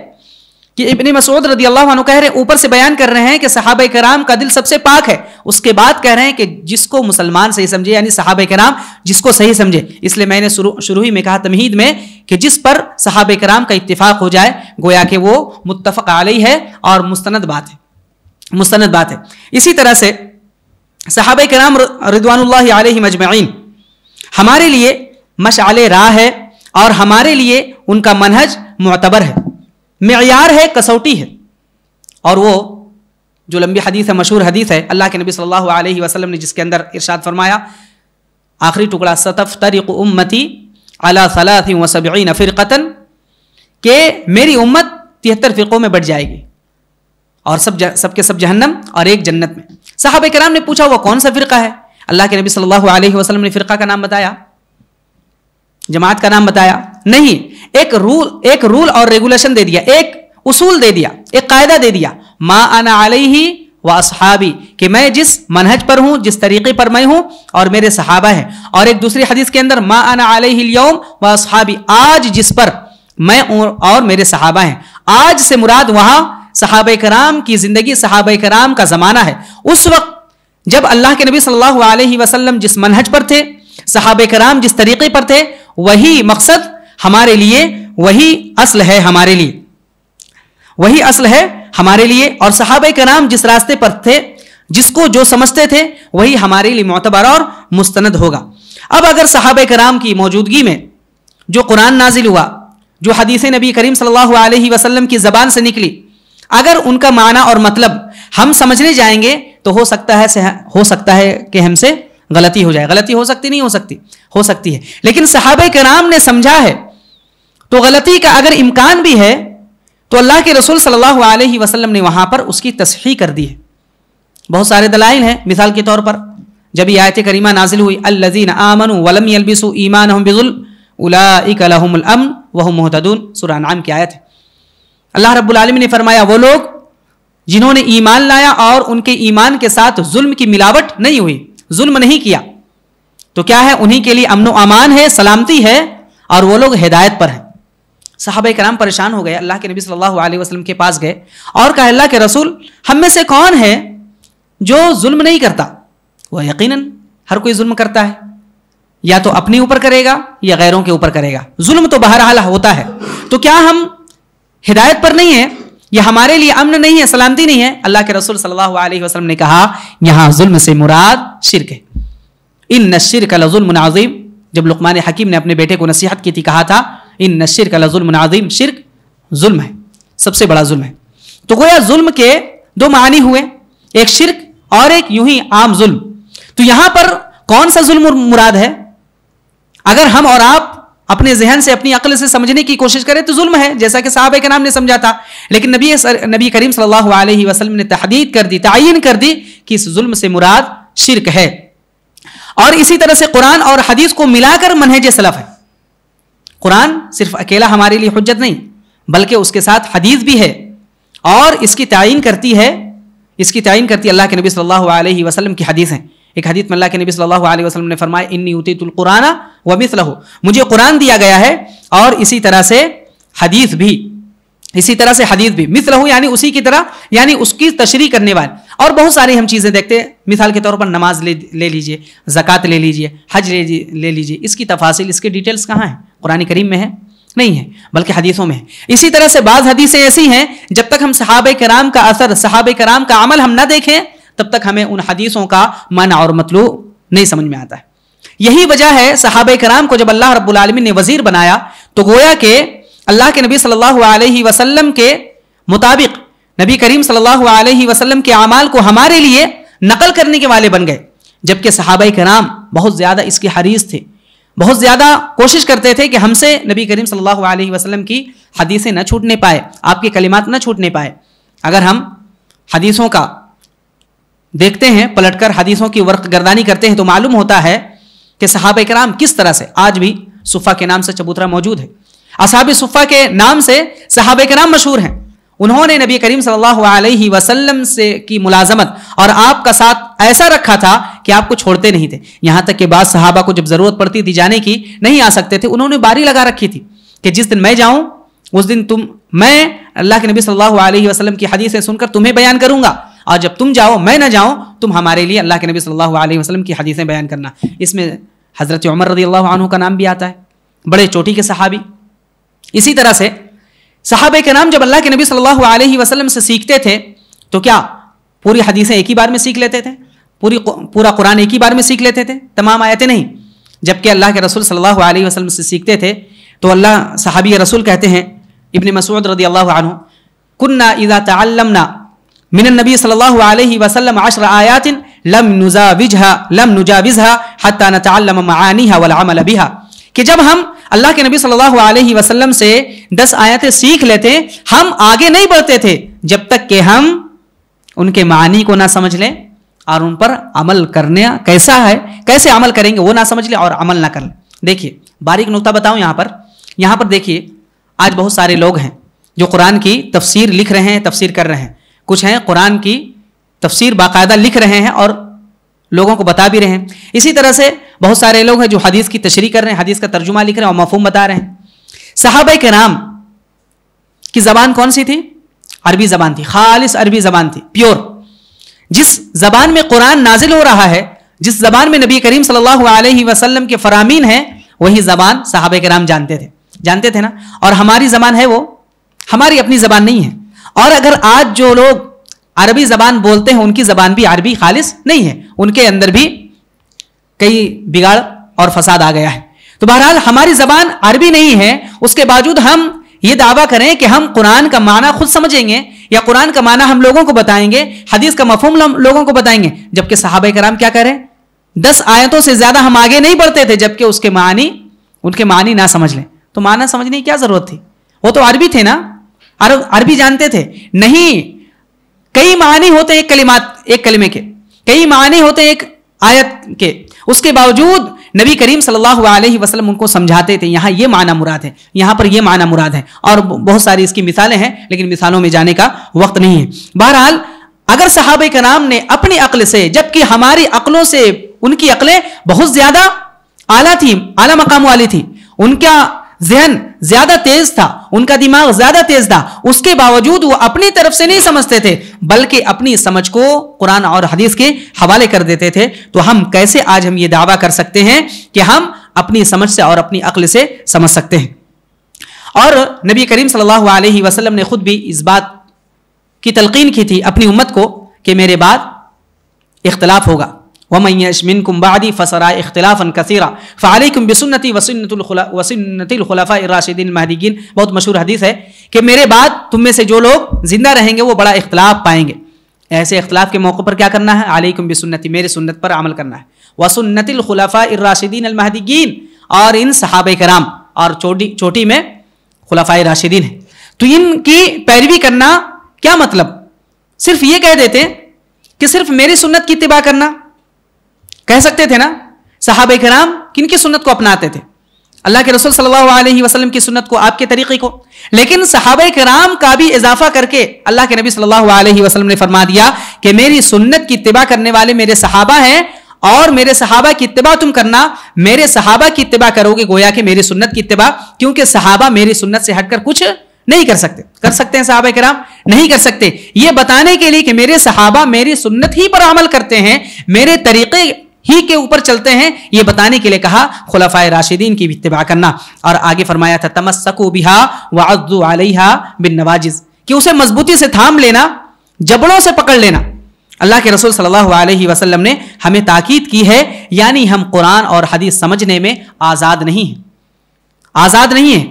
کہ ابن مسعود رضی اللہ عنہ کہہ رہے، اوپر سے بیان کر رہے ہیں کہ صحابہ کرام کا دل سب سے پاک ہے، اس کے بعد کہہ رہے ہیں کہ جس کو مسلمان صحیح سمجھے، یعنی صحابہ کرام جس کو صحیح سمجھے. اس لیے میں نے شروع ہی میں کہا تمہید میں کہ جس پر صحابہ کرام کا اتفاق ہو جائے گویا کہ وہ متفق علیہ ہے اور مستند بات ہے. اسی طرح سے صحابہ کرام رضوان اللہ علیہم اجمعین ہمارے لیے مشعل راہ ہے، اور ہمارے لیے ان کا منہج معتبر ہے، معیار ہے، کسوٹی ہے. اور وہ جو لمبی حدیث ہے، مشہور حدیث ہے، اللہ کے نبی صلی اللہ علیہ وسلم نے جس کے اندر ارشاد فرمایا، آخری ٹکڑا، ستفترق امتی علی 73 فرقۃ، کہ میری امت 73 فرقوں میں بٹ جائے گی، اور سب کے سب جہنم اور ایک جنت میں. صحابہ کرام نے پوچھا وہ کون سا فرقہ ہے؟ اللہ کے نبی صلی اللہ علیہ وسلم نے فرقہ کا نام بتایا، جماعت کا نام بتایا نہیں. ایک رول اور ریگولیشن دے دیا، ایک اصول دے دیا، ایک قاعدہ دے دیا، ما انا علیہ و اصحابی، کہ میں جس منہج پر ہوں، جس طریقے پر میں ہوں اور میرے صحابہ ہیں. اور ایک دوسری حدیث کے اندر ما انا علیہ الیوم و اصحابی، آج جس پر میں اور میرے صحابہ ہیں. آج سے مراد وہاں صحابہ کرام کی زندگی، صحابہ کرام کا زمانہ ہے. اس وقت جب اللہ کے نبی صلی اللہ علیہ وسلم جس منہج پر تھے، صحابہ کرام جس طریقے پر تھے، وہی مقصد ہمارے لیے، وہی اصل ہے ہمارے لیے، وہی اصل ہے ہمارے لیے. اور صحابہ کرام جس راستے پر تھے، جس کو جو سمجھتے تھے، وہی ہمارے لیے معتبر اور مستند ہوگا. اب اگر صحابہ کرام کی موجودگی میں جو قرآن نازل ہوا، جو حدیث نبی کریم صلی اللہ علیہ وسلم کی زبان سے نکلی، اگر ان کا معنی اور مطلب ہم سمجھنے جائیں گے تو ہو سکتا ہے کہ ہم سے غلطی ہو جائے. غلطی ہو سکتی نہیں ہو سکتی ہے، لیکن صحابہ کرام نے سمجھا ہے تو غلطی کا اگر امکان بھی ہے تو اللہ کے رسول صلی اللہ علیہ وسلم نے وہاں پر اس کی تصحیح کر دی ہے. بہت سارے دلائل ہیں. مثال کے طور پر جب یہ آیت کریمہ نازل ہوئی، الذین آمنوا ولم یلبسوا ایمانہم بظلم اولئک لہم الامن وہم مہتدون، سورہ انعام کی آیت ہے. اللہ رب العالمین نے فرمایا وہ لوگ جنہوں نے ایمان لایا اور ان کے ایمان کے ساتھ ظلم کی ملاوٹ نہیں ہوئی، ظلم نہیں کیا، تو کیا ہے؟ انہی کے لیے امن و امان ہے، سلامتی ہے، اور وہ لوگ ہدایت پر ہیں. صحابہ کرام پریشان ہو گئے، اللہ کے نبی صلی اللہ علیہ وسلم کے پاس گئے اور کہا اللہ کے رسول، ہم میں سے کون ہے جو ظلم نہیں کرتا؟ وہ یقیناً ہر کوئی ظلم کرتا ہے، یا تو اپنے اوپر کرے گا یا غیروں کے اوپر کرے گا. ظلم تو بہرحال ہوتا ہے، تو کیا ہم ہدایت پر نہیں ہیں؟ یہ ہمارے لیے امن نہیں ہے، سلامتی نہیں ہے؟ اللہ کے رسول صلی اللہ علیہ وسلم نے کہا یہاں ظلم سے مراد شرک ہے. ان الشرک لظلم عظیم. جب لقمان حکیم نے اپنے بیٹے کو نصیحت کی تھی، کہا تھا ان الشرک لظلم عظیم، شرک ظلم ہے، سب سے بڑا ظلم ہے. تو گویا ظلم کے دو معنی ہوئے، ایک شرک اور ایک یوں ہی عام ظلم. تو یہاں پر کون سا ظلم مراد ہے؟ اگر ہم اور آپ اپنے ذہن سے، اپنی عقل سے سمجھنے کی کوشش کریں تو ظلم ہے، جیسا کہ صحابہ کے نام نے سمجھا تھا. لیکن نبی کریم صلی اللہ علیہ وسلم نے تحدید کر دی، تعین کر دی کہ اس ظلم سے مراد شرک ہے. اور اسی طرح سے قرآن اور حدیث کو ملا کر منہج سلف ہے. قرآن صرف اکیلا ہمارے لیے حجت نہیں، بلکہ اس کے ساتھ حدیث بھی ہے، اور اس کی تعین کرتی ہے اللہ کے نبی صلی اللہ علیہ وسلم کی حدیث ہیں. ایک حدیث میں اللہ کے نبی صلی اللہ علیہ وسلم نے فرمایا انی اوتیت القرآن ومثلہ، مجھے قرآن دیا گیا ہے اور اسی طرح سے حدیث بھی، مثلہ یعنی اسی کی طرح، یعنی اس کی تشریح کرنے والے. اور بہت ساری ہم چیزیں دیکھتے ہیں، مثال کے طور پر نماز لے لیجئے، زکوٰۃ لے لیجئے، حج لے لیجئے. اس کی تفاصیل، اس کے ڈیٹیلز کہاں ہیں؟ قرآن کریم میں ہے؟ نہیں ہے، بلکہ حدیثوں میں ہے. اسی طرح سے بعض حدیثیں ایسی ہیں جب تک ہم صحابہ کرام کا اثر، صحابہ کرام کا عمل ہم نہ دیکھیں تب تک ہمیں ان حدیثوں کا معنی اور مطلوب نہیں سمجھ میں آتا ہے. یہی وجہ ہے صحابہ کرام کو جب اللہ رب العالمین نے وزیر بنایا تو گویا کہ اللہ کے نبی صلی اللہ علیہ وسلم کے مطابق نبی کریم صلی اللہ علیہ وسلم کے اعمال کو ہمارے لیے نقل کرنے کے والے بن گئے، جبکہ صحابہ کرام بہت زیادہ اس کی حریص تھے، بہت زیادہ کوشش کرتے تھے کہ ہم سے نبی کریم صلی اللہ علیہ وسلم کی حدیثیں نہ چھوٹنے پائے، آپ کے کلمات نہ چھوٹنے پائے۔ اگر ہم حدیثوں کا دیکھتے ہیں، پلٹ کر حدیثوں کی ورق گردانی کرتے ہیں تو معلوم ہوتا ہے کہ صحابہ کرام کس طرح سے، آج بھی صفہ کے نام سے چبوترا موجود ہے، اصحاب صفہ کے نام سے صحابہ کرام مشہور ہیں۔ انہوں نے نبی کریم صلی اللہ علیہ وسلم سے کی ملازمت اور آپ کا ساتھ ایسا رکھا تھا کہ آپ کو چھوڑتے نہیں تھے، یہاں تک کہ بعض صحابہ کو جب ضرورت پڑتی تھی جانے کی، نہیں آ سکتے تھے، انہوں نے باری لگا رکھی تھی کہ جس دن میں جاؤں اس دن میں اللہ کے نبی صلی اللہ علیہ وسلم کی حدیثیں سن کر تمہیں بیان کروں گا، اور جب تم جاؤ میں نہ جاؤں تم ہمارے لیے اللہ کے نبی صلی اللہ علیہ وسلم کی حدیثیں بیان کرنا۔ اس میں حضرت عمر رضی اللہ عنہ کا نام بھی آتا ہے، بڑے چوٹی کے صحابی۔ اسی طرح سے صحابہ کرام جب اللہ کے نبی صلی اللہ علیہ وسلم سے سیکھتے تھے تو کیا پوری حدیثیں ایک ہی بار میں سیکھ لیتے تھے؟ پورا قرآن ایک ہی بار میں سیکھ لیتے تھے؟ تمام آیتیں نہیں، جبکہ اللہ کے رسول صلی اللہ علیہ وسلم سے سیکھتے تھے تو اللہ صحابی رسول کہتے ہیں ابن مسعود رضی اللہ عنہ، کننا اذا تعلمنا من النبی صلی اللہ علیہ وسلم 10 آیات لم نجاوزها حتى نتعلم معانیها والعمل بها، کہ جب ہم اللہ کے نبی صلی اللہ علیہ وسلم سے 10 آیتیں سیکھ لیتے ہم آگے نہیں بڑھتے تھے جب تک کہ ہم ان کے معنی کو نہ سمجھ لیں اور ان پر عمل کرنا کیسا ہے، کیسے عمل کریں گے وہ نہ سمجھ لیں اور عمل نہ کر لیں۔ دیکھیے باریک نقطہ بتاؤں یہاں پر دیکھیے، آج بہت سارے لوگ ہیں جو قرآن کی تفسیر لکھ رہے ہیں، تفسیر کر رہے ہیں، کچھ ہیں قرآن کی تفسیر باقاعدہ لکھ رہے ہیں اور لوگوں کو بتا بھی رہے ہیں۔ اسی طرح سے بہت سارے لوگ ہیں جو حدیث کی تشریح کر رہے ہیں، حدیث کا ترجمہ لکھ رہے ہیں اور مفہوم بتا رہے ہیں۔ صحابہ کرام کی زبان کون سی تھی؟ عربی زبان تھی، خالص عربی زبان تھی، پیور۔ جس زبان میں قرآن نازل ہو رہا ہے، جس زبان میں نبی کریم صلی اللہ علیہ وسلم کے فرامین ہیں، وہی زبان صحابہ کرام جانتے تھے نا۔ اور ہماری زبان ہے وہ ہماری اپنی زبان نہیں ہے، اور اگر آج جو لوگ عربی زبان بولتے ہیں ان کی زبان بھی عربی خالص نہیں ہے، ان کے اندر بھی کئی بگاڑ اور فساد آ گیا ہے۔ تو بہرحال ہماری زبان عربی نہیں ہے، اس کے باوجود ہم یہ دعویٰ کریں کہ ہم قرآن کا معنی خود سمجھیں گے یا قرآن کا معنی ہم لوگوں کو بتائیں گے، حدیث کا مفہوم لوگوں کو بتائیں گے، جبکہ صحابہ کرام کیا کریں، 10 آیتوں سے زیادہ ہم آگے نہیں بڑھتے تھے جبکہ ان کے معنی نہ سمجھ لیں۔ تو معنی سمجھنے کی کیا ضرورت تھی؟ وہ تو عربی تھے نا، عربی جانتے تھے۔ نہیں، کئی معنی ہوتے ہیں ایک کلمے کے، کئی معنی ہوتے ہیں ایک آیت کے، اس کے باوجود نبی کریم صلی اللہ علیہ وسلم ان کو سمجھاتے تھے یہاں یہ معنی مراد ہے، یہاں پر یہ معنی مراد ہے، اور بہت ساری اس کی مثالیں ہیں لیکن مثالوں میں جانے کا وقت نہیں ہے۔ بہرحال اگر صحابہ کرام نے اپنی عقل سے، جبکہ ہماری عقلوں سے ان کی عقلیں بہت زیادہ اعلیٰ تھی، اعلیٰ مقام والی تھی، ان کا ذہن زیادہ تیز تھا، ان کا دماغ زیادہ تیز تھا، اس کے باوجود وہ اپنی طرف سے نہیں سمجھتے تھے بلکہ اپنی سمجھ کو قرآن اور حدیث کے حوالے کر دیتے تھے۔ تو ہم کیسے آج ہم یہ دعویٰ کر سکتے ہیں کہ ہم اپنی سمجھ سے اور اپنی عقل سے سمجھ سکتے ہیں؟ اور نبی کریم صلی اللہ علیہ وسلم نے خود بھی اس بات کی تلقین کی تھی اپنی امت کو کہ میرے بعد اختلاف ہوگا، وَمَن يَعِشْ مِنكُم بَعْدِي فَسَيَرَىٰ اخْتِلَافًا كَثِيرًا فَعَلَيْكُمْ بِسُنَّتِي وَسُنَّتِ الْخُلَفَاءِ الرَّاشِدِينَ الْمَهْدِيِّينَ۔ بہت مشہور حدیث ہے کہ میرے بعد تم میں سے جو لوگ زندہ رہیں گے وہ بڑا اختلاف پائیں گے۔ ایسے اختلاف کے موقع پر کیا کرنا ہے؟ علیکم بسنتی، میرے سنت پر عمل کرنا ہے، وسنت الخلفاء الراشدین المہدیین، اور ان صحابہ کرام، اور چوٹی میں خلفاء راشدین ہیں، تو ان کی پیروی کرنا۔ کیا مطلب؟ صرف یہ کہہ دیتے کہ صرف میری سنت کی اتباع کرنا، کہہ سکتے تھے نا۔ صحابہ کرام کن کی سنت کو اپناتے تھے؟ اللہ کے رسول صلی اللہ علیہ وسلم کی سنت کو، آپ کے طریقے کو۔ لیکن صحابہ کرام کا بھی اضافہ کر کے اللہ کے نبی صلی اللہ علیہ وسلم نے فرما دیا کہ میری سنت کی اتباع کرنے والے میرے صحابہ ہیں، اور میرے صحابہ کی اتباع تم کرنا، میرے صحابہ کی اتباع کرو گے گویا کہ میری سنت کی اتباع، کیونکہ صحابہ میری سنت سے ہٹ کر کچھ نہیں کر سکتے۔ کر سکتے ہیں صحابہ کرام؟ نہیں کر سکتے۔ یہ بتانے کے لیے کہ میرے صحابہ میری سنت ہی پر عمل کرتے ہیں، میرے طریقے ہی کے اوپر چلتے ہیں، یہ بتانے کے لیے کہا خلفاء راشدین کی اتباع کرنا، اور آگے فرمایا تھا تمسکوا بها وعضوا علیہا بالنواجذ، کہ اسے مضبوطی سے تھام لینا، جبڑوں سے پکڑ لینا، اللہ کے رسول صلی اللہ علیہ وسلم نے ہمیں تاکید کی ہے، یعنی ہم قرآن اور حدیث سمجھنے میں آزاد نہیں ہیں، آزاد نہیں ہیں۔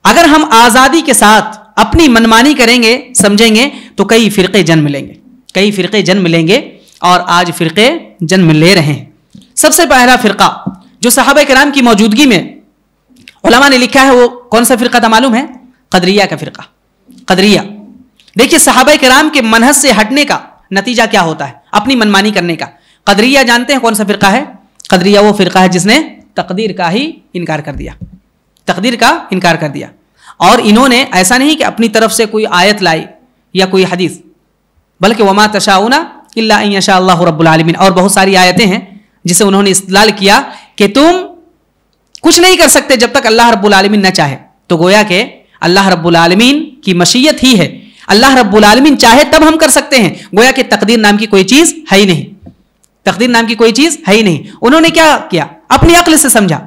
اگر ہم آزادی کے ساتھ اپنی منمانی کریں گے، سمجھیں گے، تو کئی فرقے جنم لیں گے، کئی فرقے جنم لیں گے، اور آج فرقے جنم لے رہے ہیں۔ سب سے پہلا فرقہ جو صحابہ کرام کی موجودگی میں علماء نے لکھا ہے، وہ کون سا فرقہ تھا معلوم ہے؟ قدریہ کا فرقہ، قدریہ۔ دیکھیے صحابہ کرام کے منہج سے ہٹنے کا نتیجہ کیا ہوتا ہے؟ اپنی منمانی کرنے کا۔ قدریہ جانتے ہیں کون سا فرقہ ہے؟ قدریہ وہ فرقہ ہے جس نے تقدیر کا ہی انکار کر دیا، تقدیر کا انکار کر دیا۔ اور انہوں نے ایسا نہیں کہ اپنی طرف سے کوئی آیت لائی یا کوئی حدیث، بلکہ وما تشاؤون الا ان یشاء اللہ رب العالمین، اور بہت ساری آیتیں ہیں جسے انہوں نے استدلال کیا کہ تم کچھ نہیں کر سکتے جب تک اللہ رب العالمین نہ چاہے۔ تو گویا کہ اللہ رب العالمین کی مشیت ہی ہے، اللہ رب العالمین چاہے تب ہم کر سکتے ہیں، گویا کہ تقدیر نام کی کوئی چیز ہے ہی نہیں، تقدیر نام کی کوئی چیز ہے ہی نہیں۔ انہوں نے کیا کیا؟ اپنی عقل سے سمجھا،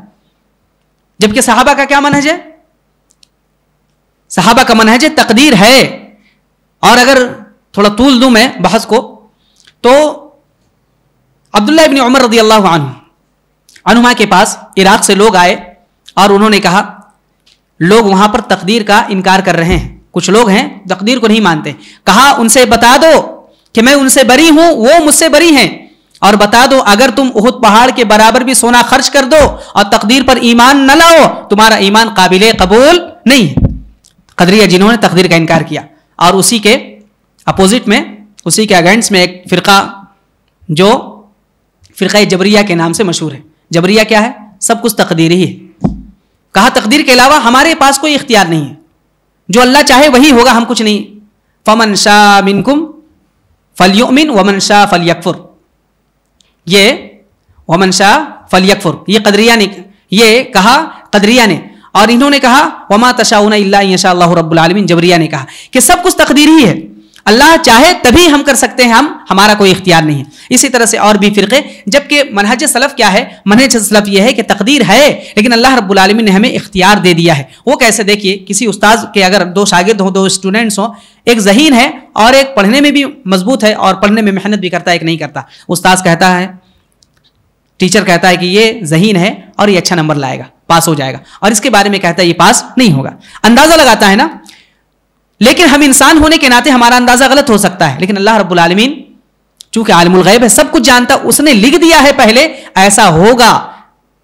جبکہ صحابہ کا کیا منہج ہے؟ صحابہ کا منہج تقدیر ہے۔ اور اگر تھوڑا طول دوں میں بحث کو، تو عبداللہ ابن عمر رضی اللہ عنہما کے پاس عراق سے لوگ آئے اور انہوں نے کہا لوگ وہاں پر تقدیر کا انکار کر رہے ہیں، کچھ لوگ ہیں تقدیر کو نہیں مانتے۔ کہا ان سے بتا دو کہ میں ان سے بری ہوں، وہ مجھ سے بری ہیں، اور بتا دو اگر تم احد پہاڑ کے برابر بھی سونا خرچ کر دو اور تقدیر پر ایمان نہ لاؤ، تمہارا ایمان قابل قبول نہیں ہے۔ قدریہ جنہوں نے تقدیر کا انکار کیا، اور اسی کے اپوزٹ میں، اسی کے اگینسٹ میں ایک فرقہ جو فرقہ جبریہ کے نام سے مشہور ہے۔ جبریہ کیا ہے؟ سب کچھ تقدیر ہی ہے۔ کہا تقدیر کے علاوہ ہمارے پاس کوئی اختیار نہیں ہے، جو اللہ چاہے وہی ہوگا، ہم کچھ نہیں۔ فمن شاء منکم فلیؤمن ومن شاء فلیکفر، یہ ومن شاء فلیکفر یہ قدریہ نے یہ کہا، قدریہ نے۔ اور انہوں نے کہا وما تشاؤون الا ان یشاء اللہ رب العالمین، جبریہ نے کہا کہ سب کچھ تقدیر ہی ہے، اللہ چاہے تبھی ہم کر سکتے ہیں، ہمارا کوئی اختیار نہیں ہے۔ اسی طرح سے اور بھی فرقے، جبکہ منہج سلف کیا ہے؟ منہج سلف یہ ہے کہ تقدیر ہے لیکن اللہ رب العالمین نے ہمیں اختیار دے دیا ہے۔ وہ کیسے؟ دیکھیے کسی استاذ کے اگر دو شاگرد ہوں، دو اسٹوڈنٹس ہوں، ایک ذہین ہے اور ایک پڑھنے میں بھی مضبوط ہے اور پڑھنے میں محنت بھی کرتا ہے، ایک نہیں کرتا۔ استاذ کہتا ہے، ٹیچر کہتا ہے کہ یہ ذہین ہے اور یہ اچھا نمبر لائے گا، پاس ہو جائے گا، اور اس کے بارے میں کہتا ہے یہ پاس نہیں ہوگا، اندازہ لگاتا ہے نا۔ لیکن ہم انسان ہونے کے ناطے ہمارا اندازہ غلط ہو سکتا ہے، لیکن اللہ رب العالمین چونکہ عالم الغیب ہے، سب کچھ جانتا، اس نے لکھ دیا ہے پہلے ایسا ہوگا،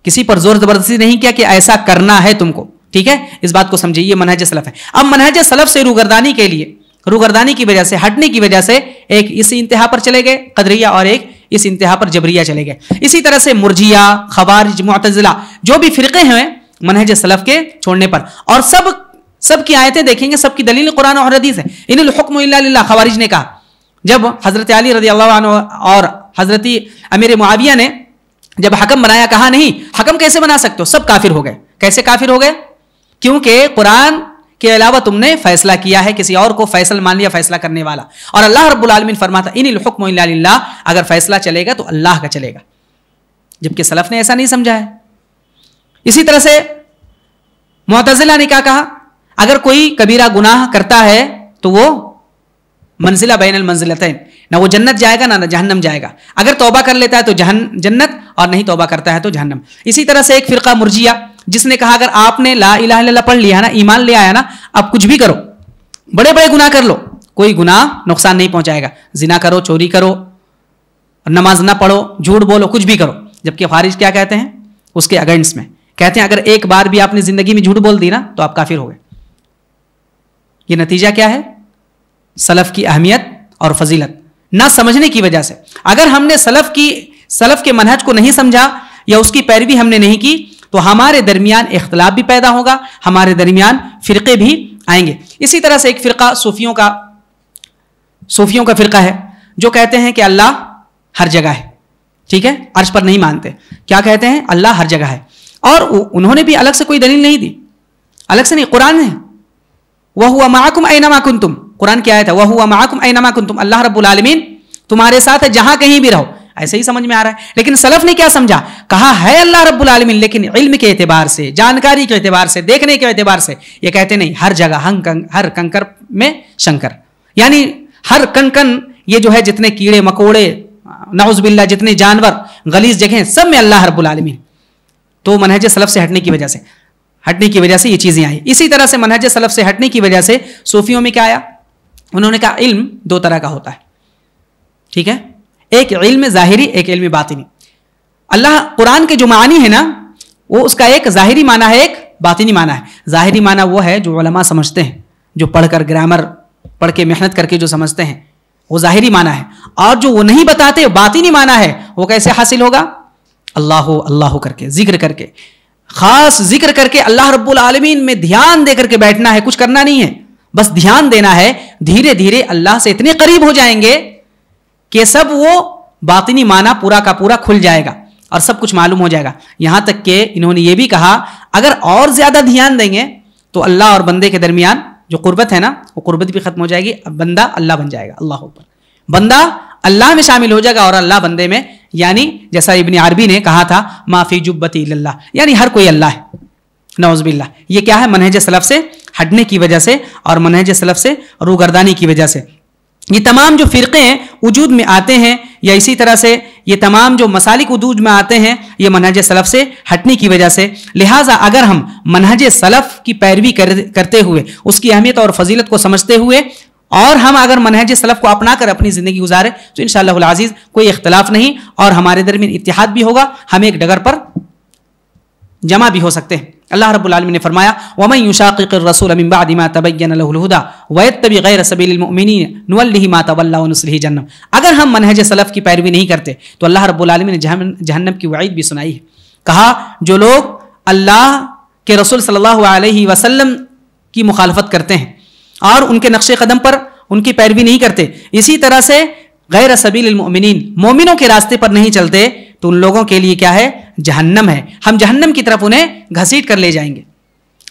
کسی پر زور زبردستی نہیں کیا کہ ایسا کرنا ہے تم کو، ٹھیک ہے؟ اس بات کو سمجھیے، یہ منہج سلف ہے۔ اب منہج سلف سے روگردانی کے لیے، روگردانی کی وجہ سے، ہٹنے کی وجہ سے ایک اس انتہا پر چلے گئے قدریہ، اور ایک اس انتہا پر جبریہ چلے گئے۔ اسی طرح سے مرجیہ، خوارج، معتزلہ، جو بھی فرقے ہیں منہج سلف کے چھوڑنے پر، اور سب کی آیتیں دیکھیں گے، سب کی دلیل قرآن اور حدیث ہے۔ ان الحکم الا للہ، خوارج نے کہا جب حضرت علی رضی اللہ عنہ اور حضرت امیر معاویہ نے جب حکم بنایا، کہا نہیں حکم کیسے بنا سکتے ہو، سب کافر ہو گئے۔ کیسے کافر ہو گئے؟ کیونکہ قرآن کے علاوہ تم نے فیصلہ کیا ہے، کسی اور کو فیصل مان لیا فیصلہ کرنے والا، اور اللہ رب العالمین فرماتا ان الحکم الا للہ، اگر فیصلہ چلے گا تو اللہ کا چلے گا، جبکہ سلف نے ایسا نہیں سمجھا ہے۔ اسی طرح سے معتزلہ نے کیا کہا؟ اگر کوئی کبیرہ گناہ کرتا ہے تو وہ منزلہ بین المنزلتین، نہ وہ جنت جائے گا نہ جہنم جائے گا، اگر توبہ کر لیتا ہے تو جنت، اور نہیں توبہ کرتا ہے تو جہنم۔ اسی طرح سے ایک فرقہ مرجیہ جس نے کہا اگر آپ نے لا الہ الا اللہ پڑھ لیا نا، ایمان لے آیا نا، اب کچھ بھی کرو، بڑے بڑے گناہ کر لو، کوئی گناہ نقصان نہیں پہنچائے گا، زنا کرو، چوری کرو، نماز نہ پڑھو، جھوٹ بولو، کچھ بھی کرو۔ جبکہ خارج کیا کہتے ہیں؟ اس کے اگینسٹ میں کہتے ہیں اگر ایک بار بھی آپ نے زندگی میں جھوٹ بول دی نا تو آپ کافر ہو گئے۔ یہ نتیجہ کیا ہے؟ سلف کی اہمیت اور فضیلت نہ سمجھنے کی وجہ سے۔ اگر ہم نے سلف کے منہج کو نہیں سمجھا یا اس کی پیروی ہم نے نہیں کی تو ہمارے درمیان اختلاف بھی پیدا ہوگا، ہمارے درمیان فرقے بھی آئیں گے۔ اسی طرح سے ایک فرقہ صوفیوں کا فرقہ ہے جو کہتے ہیں کہ اللہ ہر جگہ ہے، ٹھیک ہے؟ عرش پر نہیں مانتے، کیا کہتے ہیں؟ اللہ ہر جگہ ہے، اور انہوں نے بھی الگ سے کوئی دلیل نہیں دی، الگ سے نہیں، قرآن ہے وَهُوَ مَعَكُمْ أَيْنَمَا كُنْتُمْ، قرآن کی آیت ہے وَهُوَ مَعَكُمْ أَيْنَمَا كُنْتُمْ، اللہ رب العالمین تمہارے ساتھ ہے جہاں کہیں بھی رہو۔ ایسے ہی سمجھ میں آ رہا ہے، لیکن سلف نے کیا سمجھا؟ کہا ہے اللہ رب العالمین، لیکن علم کے اعتبار سے، جانکاری کے اعتبار سے، دیکھنے کے اعتبار سے یہ کہتے نہیں، ہر جگہ ہر کنکر میں شنکر، یعنی ہر کن یہ جو ہے جتنے کیڑے مکوڑے نعوذ باللہ جتنے جانور غلیظ جگہیں سب میں اللہ رب العالمین. تو منہج سلف سے ہٹنے کی وجہ سے یہ چیزیں آئی. اسی طرح سے منہج سلف سے ہٹنے کی وجہ سے صوفیوں میں کیا آیا؟ انہوں نے کہا علم دو طرح کا ہوتا ہے. ٹھیک ہے, ایک علم ظاہری, ایک علم باطنی. اللہ قرآن کے جو معنی ہے نا وہ اس کا ایک ظاہری معنی ہے, ایک باطنی معنی ہے. ظاہری معنی وہ ہے جو علماء سمجھتے ہیں, جو پڑھ کر گرامر پڑھ کے محنت کر کے جو سمجھتے ہیں وہ ظاہری معنی ہے. اور جو وہ نہیں بتاتے باطنی معنی ہے, وہ کیسے حاصل ہوگا؟ اللہ اللہ کر کے, ذکر کر کے, خاص ذکر کر کے اللہ رب العالمین میں دھیان دے کر کے بیٹھنا ہے, کچھ کرنا نہیں ہے, بس دھیان دینا ہے. دھیرے دھیرے اللہ سے اتنے قریب ہو جائیں گے کہ سب وہ باطنی معنی پورا کا پورا کھل جائے گا اور سب کچھ معلوم ہو جائے گا. یہاں تک کہ انہوں نے یہ بھی کہا اگر اور زیادہ دھیان دیں گے تو اللہ اور بندے کے درمیان جو قربت ہے نا وہ قربت بھی ختم ہو جائے گی, بندہ اللہ بن جائے گا. اللہ اکبر, بندہ اللہ میں شامل ہو جائے گا اور اللہ بندے میں. یعنی جیسا ابن عربی نے کہا تھا ما فی جبتی الا اللہ, یعنی ہر کوئی اللہ ہے. نعوذ باللہ. یہ کیا ہے؟ منہج سلف سے ہٹنے کی وجہ سے اور منہج سلف سے روگردانی کی وجہ سے. یہ تمام جو فرقے ہیں وجود میں آتے ہیں, یا اسی طرح سے یہ تمام جو مسالک وجود میں آتے ہیں, یہ منہج سلف سے ہٹنے کی وجہ سے. لہٰذا اگر ہم منہج سلف کی پیروی کرتے ہوئے, اس کی اہمیت اور فضیلت کو سمجھتے ہوئے, اور ہم اگر منہج سلف کو اپنا کر اپنی زندگی گزارے تو انشاءاللہ العزیز کوئی اختلاف نہیں, اور ہمارے درمیان اتحاد بھی ہوگا, ہم ایک ڈگر پر جمع بھی ہو سکتے ہیں. اللہ رب العالمین نے فرمایا وَمَن يُشَاقِقِ الرَّسُولَ مِن بَعْدِ مَا تَبَيَّنَ لَهُ الْهُدَى وَيَتَّبِعْ غَيْرَ سَبِيلِ الْمُؤْمِنِينَ نُوَلِّهِ مَا تَوَلَّىٰ وَنُصْلِهِ جَهَنَّمَ. اگر ہم منہج سلف کی پیروی نہیں کرتے تو اللہ رب العالمین نے جہنم کی وعید بھی سنائی ہے. کہا جو لوگ اللہ کے رسول صلی اللہ علیہ وسلم کی مخالفت کرتے ہیں اور ان کے نقش قدم پر ان کی پیروی نہیں کرتے, اسی طرح سے غیر سبیل المؤمنین, مومنوں کے راستے پر نہیں چلتے, تو ان لوگوں کے لیے کیا ہے؟ جہنم ہے. ہم جہنم کی طرف انہیں گھسیٹ کر لے جائیں گے.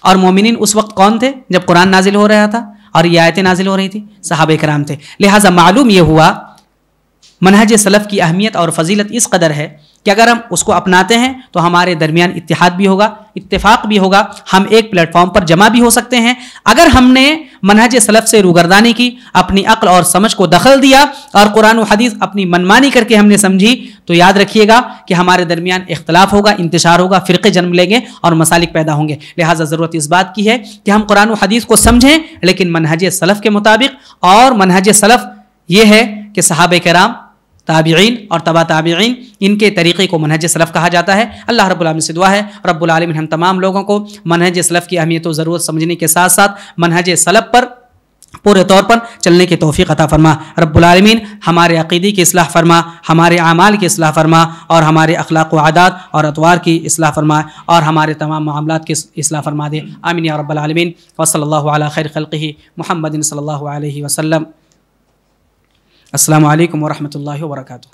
اور مومنین اس وقت کون تھے جب قرآن نازل ہو رہا تھا اور یہ آیتیں نازل ہو رہی تھی؟ صحابہ کرام تھے. لہٰذا معلوم یہ ہوا منہج سلف کی اہمیت اور فضیلت اس قدر ہے کہ اگر ہم اس کو اپناتے ہیں تو ہمارے درمیان اتحاد بھی ہوگا, اتفاق بھی ہوگا, ہم ایک پلیٹ فارم پر جمع بھی ہو سکتے ہیں. اگر ہم نے منہج سلف سے روگردانی کی, اپنی عقل اور سمجھ کو دخل دیا اور قرآن و حدیث اپنی منمانی کر کے ہم نے سمجھی, تو یاد رکھیے گا کہ ہمارے درمیان اختلاف ہوگا, انتشار ہوگا, فرقے جنم لیں گے اور مسالک پیدا ہوں گے. لہٰذا ضرورت اس بات کی ہے کہ ہم قرآن و حدیث کو سمجھیں, لیکن منہج سلف کے مطابق. اور منہج سلف یہ ہے کہ صحابہ کرام, تابعین اور تبع تابعین, ان کے طریقے کو منہج سلف کہا جاتا ہے. اللہ رب العالمین سے دعا ہے رب العالمین ہم تمام لوگوں کو منہج سلف کی اہمیت و ضرورت سمجھنے کے ساتھ ساتھ منہج سلف پر پورے طور پر چلنے کی توفیق عطا فرما. رب العالمین ہمارے عقیدے کی اصلاح فرما, ہمارے اعمال کی اصلاح فرما, اور ہمارے اخلاق و عادات اور اطوار کی اصلاح فرما, اور ہمارے تمام معاملات کی اصلاح فرما دے. آمین یا رب العالمین. وصلی اللہ علی خیر خلقہ محمد صلی اللہ علیہ وسلم. السلام علیکم ورحمۃ اللہ وبرکاتہ.